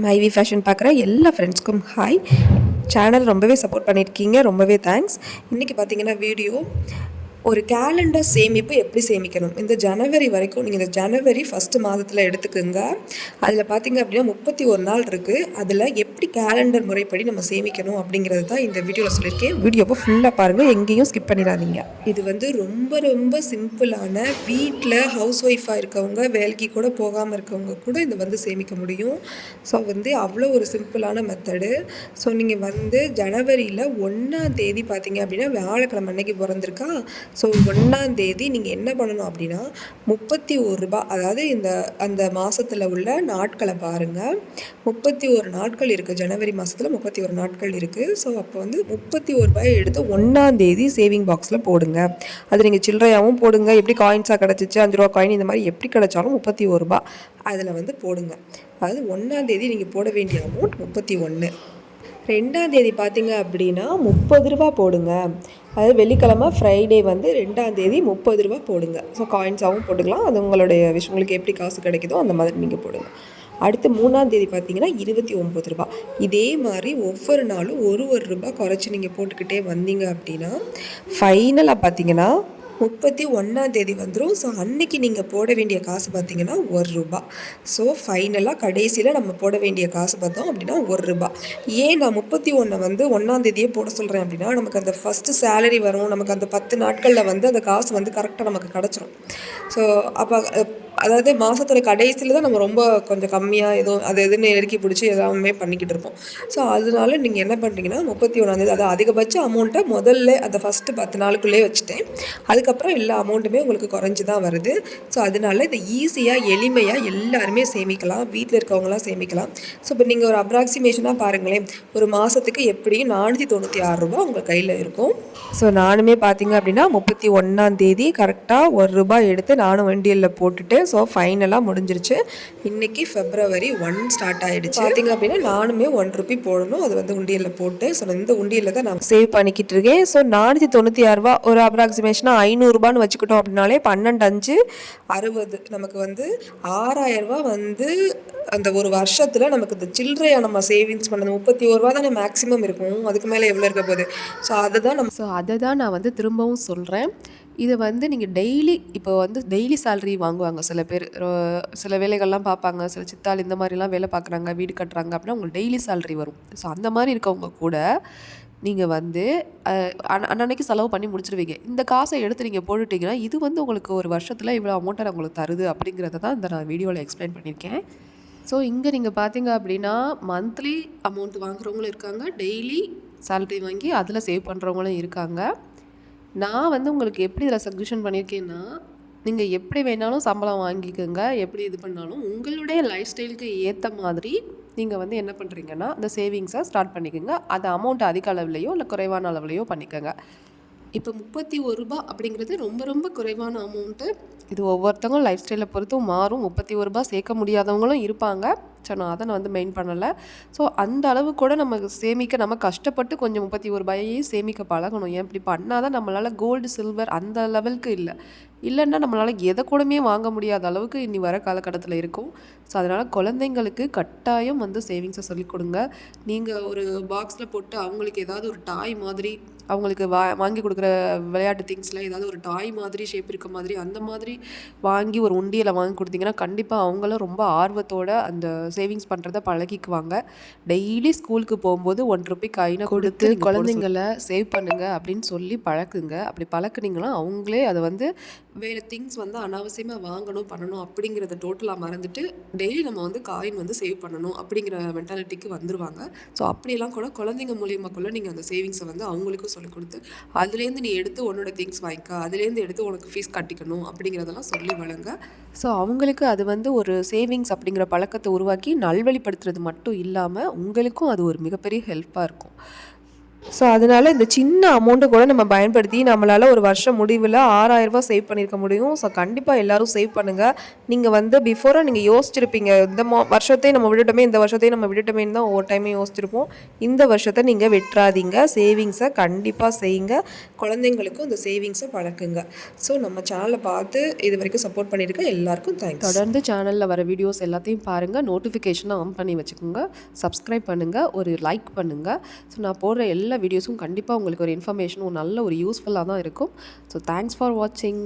மைவி ஃபேஷன் பார்க்குற எல்லா ஃப்ரெண்ட்ஸ்க்கும் ஹாய். சேனல் ரொம்பவே சப்போர்ட் பண்ணியிருக்கீங்க, ரொம்பவே தேங்க்ஸ். இன்றைக்கி பார்த்தீங்கன்னா வீடியோ ஒரு கேலண்டர் சேமிப்பு எப்படி சேமிக்கணும். இந்த ஜனவரி வரைக்கும் நீங்கள் இந்த ஜனவரி ஃபஸ்ட்டு மாதத்தில் எடுத்துக்கோங்க. அதில் பார்த்தீங்க அப்படின்னா 31 நாள் இருக்குது. அதில் எப்படி கேலண்டர் முறைப்படி நம்ம சேமிக்கணும் அப்படிங்கிறது தான் இந்த வீடியோவில் சொல்லியிருக்கேன். வீடியோவை ஃபுல்லாக பாருங்கள், எங்கேயும் ஸ்கிப் பண்ணிடாதீங்க. இது வந்து ரொம்ப ரொம்ப சிம்பிளான, வீட்டில் ஹவுஸ் ஒய்ஃபாக இருக்கவங்க, வேலைக்கு கூட போகாமல் இருக்கவங்க கூட இதை வந்து சேமிக்க முடியும். ஸோ வந்து அவ்வளோ ஒரு சிம்பிளான மெத்தடு. ஸோ நீங்கள் வந்து ஜனவரியில் 1ஆம் தேதி பார்த்தீங்க அப்படின்னா வியாழக்கிழமை அன்னைக்கு பிறந்திருக்கா. ஸோ 1ஆம் தேதி நீங்கள் என்ன பண்ணணும் அப்படின்னா 31 ரூபா, அதாவது அந்த மாதத்தில் உள்ள நாட்களை பாருங்கள். 31 நாட்கள் இருக்குது, ஜனவரி மாதத்தில் 31 நாட்கள் இருக்குது. ஸோ அப்போ வந்து 31 ரூபாயை எடுத்து 1ஆம் தேதி சேவிங் பாக்ஸில் போடுங்க. அது நீங்கள் சில்லறையாகவும் போடுங்க, எப்படி காயின்ஸாக கிடச்சிச்சு 5 ரூபா காயின் இந்த மாதிரி எப்படி கிடச்சாலும் 31 ரூபா அதில் வந்து போடுங்க. அதாவது 1ஆம் தேதி நீங்கள் போட வேண்டிய அமௌண்ட் 31. 2ஆம் தேதி பார்த்தீங்க அப்படின்னா 30 ரூபா போடுங்க. அதாவது வெள்ளிக்கிழமை ஃப்ரைடே வந்து 2ஆம் தேதி 30 ரூபா போடுங்க. ஸோ காயின்ஸாகவும் போட்டுக்கலாம், அது உங்களுடைய விஷயம், உங்களுக்கு எப்படி காசு கிடைக்குதோ அந்த மாதிரி நீங்கள் போடுங்க. அடுத்து 3ஆம் தேதி பார்த்தீங்கன்னா 29 ரூபா. இதே மாதிரி ஒவ்வொரு நாளும் ஒரு ரூபா குறைச்சி நீங்கள் போட்டுக்கிட்டே வந்தீங்க அப்படின்னா ஃபைனலாக பார்த்தீங்கன்னா 31ஆம் தேதி வந்துடும். ஸோ அன்றைக்கி நீங்கள் போட வேண்டிய காசு பார்த்தீங்கன்னா 1 ரூபா. ஸோ ஃபைனலாக கடைசியில் நம்ம போட வேண்டிய காசு பார்த்தோம் அப்படின்னா 1 ரூபா. ஏன் நான் 31 வந்து 1ஆம் தேதியே போட சொல்கிறேன் அப்படின்னா, நமக்கு அந்த ஃபஸ்ட்டு சேலரி வரும், நமக்கு அந்த 10 நாட்களில் வந்து அந்த காசு வந்து கரெக்டாக நமக்கு கிடச்சிரும். ஸோ அப்போ அதாவது மாதத்தோட கடைசியில் தான் நம்ம ரொம்ப கொஞ்சம் கம்மியாக ஏதோ அது எதுன்னு நெருக்கி பிடிச்சி எல்லாமே பண்ணிக்கிட்டு இருப்போம். ஸோ அதனால நீங்கள் என்ன பண்ணுறீங்கன்னா 31ஆம் தேதி, அது அதிகபட்ச அமௌண்ட்டை முதல்ல அந்த ஃபஸ்ட்டு 10 நாளுக்குள்ளே வச்சுட்டேன். அதுக்கப்புறம் எல்லா அமௌண்ட்டுமே உங்களுக்கு குறைஞ்சி தான் வருது. ஸோ அதனால இதை ஈஸியாக எளிமையாக எல்லாருமே சேமிக்கலாம், வீட்டில் இருக்கவங்களாம் சேமிக்கலாம். ஸோ இப்போ நீங்கள் ஒரு அப்ராக்சிமேஷனாக பாருங்களேன், ஒரு மாதத்துக்கு எப்படியும் 496 ரூபா உங்கள் கையில் இருக்கும். ஸோ நானுமே பார்த்தீங்க அப்படின்னா 31ஆம் தேதி கரெக்டாக 1 ரூபாய் எடுத்து நானும் வண்டியில் போட்டுட்டு, ஸோ ஃபைனலாக முடிஞ்சிருச்சு. இன்றைக்கி February 1 ஸ்டார்ட் ஆகிடுச்சு. பார்த்தீங்க அப்படின்னா நானுமே 1 ரூபி போடணும், அது வந்து உண்டியலில் போட்டு, ஸோ இந்த உண்டியலில் தான் நான் சேவ் பண்ணிக்கிட்டு இருக்கேன். ஸோ 496 ரூபா ஒரு அப்ராக்சிமேஷனாக 500 ரூபான்னு வச்சுக்கிட்டோம் அப்படின்னாலே 12×5 60, நமக்கு வந்து 6000 ரூபா வந்து அந்த ஒரு வருஷத்தில் நமக்கு இந்த சில்லறையாக நம்ம சேவிங்ஸ் பண்ணது 31 ரூபா தானே மேக்ஸிமம் இருக்கும், அதுக்கு மேலே எவ்வளோ இருக்க போகுது. ஸோ அதை தான் நான் வந்து திரும்பவும் சொல்கிறேன். இதை வந்து நீங்கள் டெய்லி, இப்போ வந்து டெய்லி சேலரி வாங்குவாங்க சில பேர், சில வேலைகள்லாம் பார்ப்பாங்க, சில சித்தாள் இந்த மாதிரிலாம் வேலை பார்க்குறாங்க, வீடு கட்டுறாங்க அப்படின்னா உங்களுக்கு டெய்லி சேலரி வரும். ஸோ அந்த மாதிரி இருக்கவங்க கூட நீங்கள் வந்து அன்னன்னைக்கு செலவு பண்ணி முடிச்சிருவீங்க. இந்த காசை எடுத்து நீங்கள் போட்டுட்டிங்கன்னா இது வந்து உங்களுக்கு ஒரு வருஷத்தில் இவ்வளோ அமௌண்ட்டை உங்களுக்கு தருது அப்படிங்கிறத தான் இந்த நான் வீடியோவில் எக்ஸ்பிளைன் பண்ணியிருக்கேன். ஸோ இங்கே நீங்கள் பார்த்தீங்க அப்படின்னா மந்த்லி அமௌண்ட் வாங்குறவங்களும் இருக்காங்க, டெய்லி சேலரி வாங்கி அதில் சேவ் பண்ணுறவங்களும் இருக்காங்க. நான் வந்து உங்களுக்கு எப்படி இதில் சஜஷன் பண்ணியிருக்கேன்னா, நீங்கள் எப்படி வேணாலும் சம்பளம் வாங்கிக்கோங்க, எப்படி இது பண்ணாலும் உங்களுடைய லைஃப் ஸ்டைலுக்கு ஏற்ற மாதிரி நீங்கள் வந்து என்ன பண்ணுறீங்கன்னா அந்த சேவிங்ஸை ஸ்டார்ட் பண்ணிக்கோங்க. அது அமௌண்ட் அதிக அளவுலையோ இல்லை குறைவான அளவுலையோ பண்ணிக்கோங்க. இப்போ 31 ரூபா அப்படிங்கிறது ரொம்ப ரொம்ப குறைவான அமௌண்ட்டு. இது ஒவ்வொருத்தவங்க லைஃப் ஸ்டைலை பொறுத்தும் மாறும். 31 ரூபா சேர்க்க முடியாதவங்களும் இருப்பாங்க. ஸோ நான் அதை வந்து மெயின் பண்ணலை. ஸோ அந்த அளவு கூட நம்ம சேமிக்க, நம்ம கஷ்டப்பட்டு கொஞ்சம் 31 ரூபாயையும் சேமிக்க பழகணும். ஏன் இப்படி பண்ணால் தான் நம்மளால் கோல்டு சில்வர் அந்த லெவலுக்கு இல்லைன்னா நம்மளால் எதை கூடமே வாங்க முடியாத அளவுக்கு இனி வர காலகட்டத்தில் இருக்கும். ஸோ அதனால் குழந்தைங்களுக்கு கட்டாயம் வந்து சேவிங்ஸை சொல்லிக் கொடுங்க. நீங்கள் ஒரு பாக்ஸில் போட்டு அவங்களுக்கு ஏதாவது ஒரு டாய் மாதிரி, அவங்களுக்கு வாங்கி கொடுக்குற விளையாட்டு திங்ஸில் ஏதாவது ஒரு டாய் மாதிரி ஷேப் இருக்க மாதிரி அந்த மாதிரி வாங்கி ஒரு உண்டியில் வாங்கி கொடுத்தீங்கன்னா கண்டிப்பாக அவங்களும் ரொம்ப ஆர்வத்தோடு அந்த சேவிங்ஸ் பண்ணுறதை பழகிக்குவாங்க. டெய்லி ஸ்கூலுக்கு போகும்போது 1 ரூபி காயினை கொடுத்து குழந்தைங்களை சேவ் பண்ணுங்க அப்படின்னு சொல்லி பழக்குங்க. அப்படி பழக்குனீங்கன்னா அவங்களே அதை வந்து வேறு திங்ஸ் வந்து அனாவசியமாக வாங்கணும் பண்ணணும் அப்படிங்கிறத டோட்டலாக மறந்துட்டு டெய்லி நம்ம வந்து காயின் வந்து சேவ் பண்ணணும் அப்படிங்கிற மென்டாலிட்டிக்கு வந்துடுவாங்க. ஸோ அப்படியெல்லாம் கூட குழந்தைங்க மூலியமாக நீங்கள் அந்த சேவிங்ஸை வந்து அவங்களுக்கும் சொல்லிக் கொடுத்து, அதுலேருந்து நீ எடுத்து உன்னோட திங்ஸ் வாங்கிக்க, அதுலேருந்து எடுத்து உனக்கு ஃபீஸ் கட்டிக்கணும் அப்படிங்கிறதெல்லாம் சொல்லி வழங்க. ஸோ அவங்களுக்கு அது வந்து ஒரு சேவிங்ஸ் அப்படிங்கிற பழக்கத்தை உருவாக்கி நல்வழிப்படுத்துறது மட்டும் இல்லாமல் உங்களுக்கும் அது ஒரு மிகப்பெரிய ஹெல்ப்பாக இருக்கும். ஸோ அதனால் இந்த சின்ன அமௌண்ட்டை கூட நம்ம பயன்படுத்தி நம்மளால் ஒரு வருஷம் முடிவில் 6000 ரூபாய் சேவ் பண்ணியிருக்க முடியும். ஸோ கண்டிப்பாக எல்லோரும் சேவ் பண்ணுங்கள். நீங்கள் வந்து பிஃபோராக நீங்கள் யோசிச்சிருப்பீங்க, இந்த வருஷத்தையும் நம்ம விட்டுட்டோமே, இந்த வருஷத்தையும் நம்ம விட்டுட்டோமேன்னு தான் ஒவ்வொரு டைமே யோசிச்சிருப்போம். இந்த வருஷத்தை நீங்கள் விட்டுறாதீங்க. சேவிங்ஸை கண்டிப்பாக செய்யுங்க. குழந்தைங்களுக்கும் இந்த சேவிங்ஸை பழக்குங்க. ஸோ நம்ம சேனலை பார்த்து இது வரைக்கும் சப்போர்ட் பண்ணியிருக்க எல்லாருக்கும் தேங்க்ஸ். தொடர்ந்து சேனலில் வர வீடியோஸ் எல்லாத்தையும் பாருங்கள். நோட்டிஃபிகேஷனை ஆன் பண்ணி வச்சுக்கோங்க. சப்ஸ்கிரைப் பண்ணுங்கள். ஒரு லைக் பண்ணுங்கள். ஸோ நான் போடுற எல்லா வீடியோஸும் கண்டிப்பாக உங்களுக்கு ஒரு இன்ஃபர்மேஷனும் நல்ல ஒரு யூஸ்ஃபுல்லாக தான் இருக்கும். ஸோ தேங்க்ஸ் ஃபார் வாட்சிங்.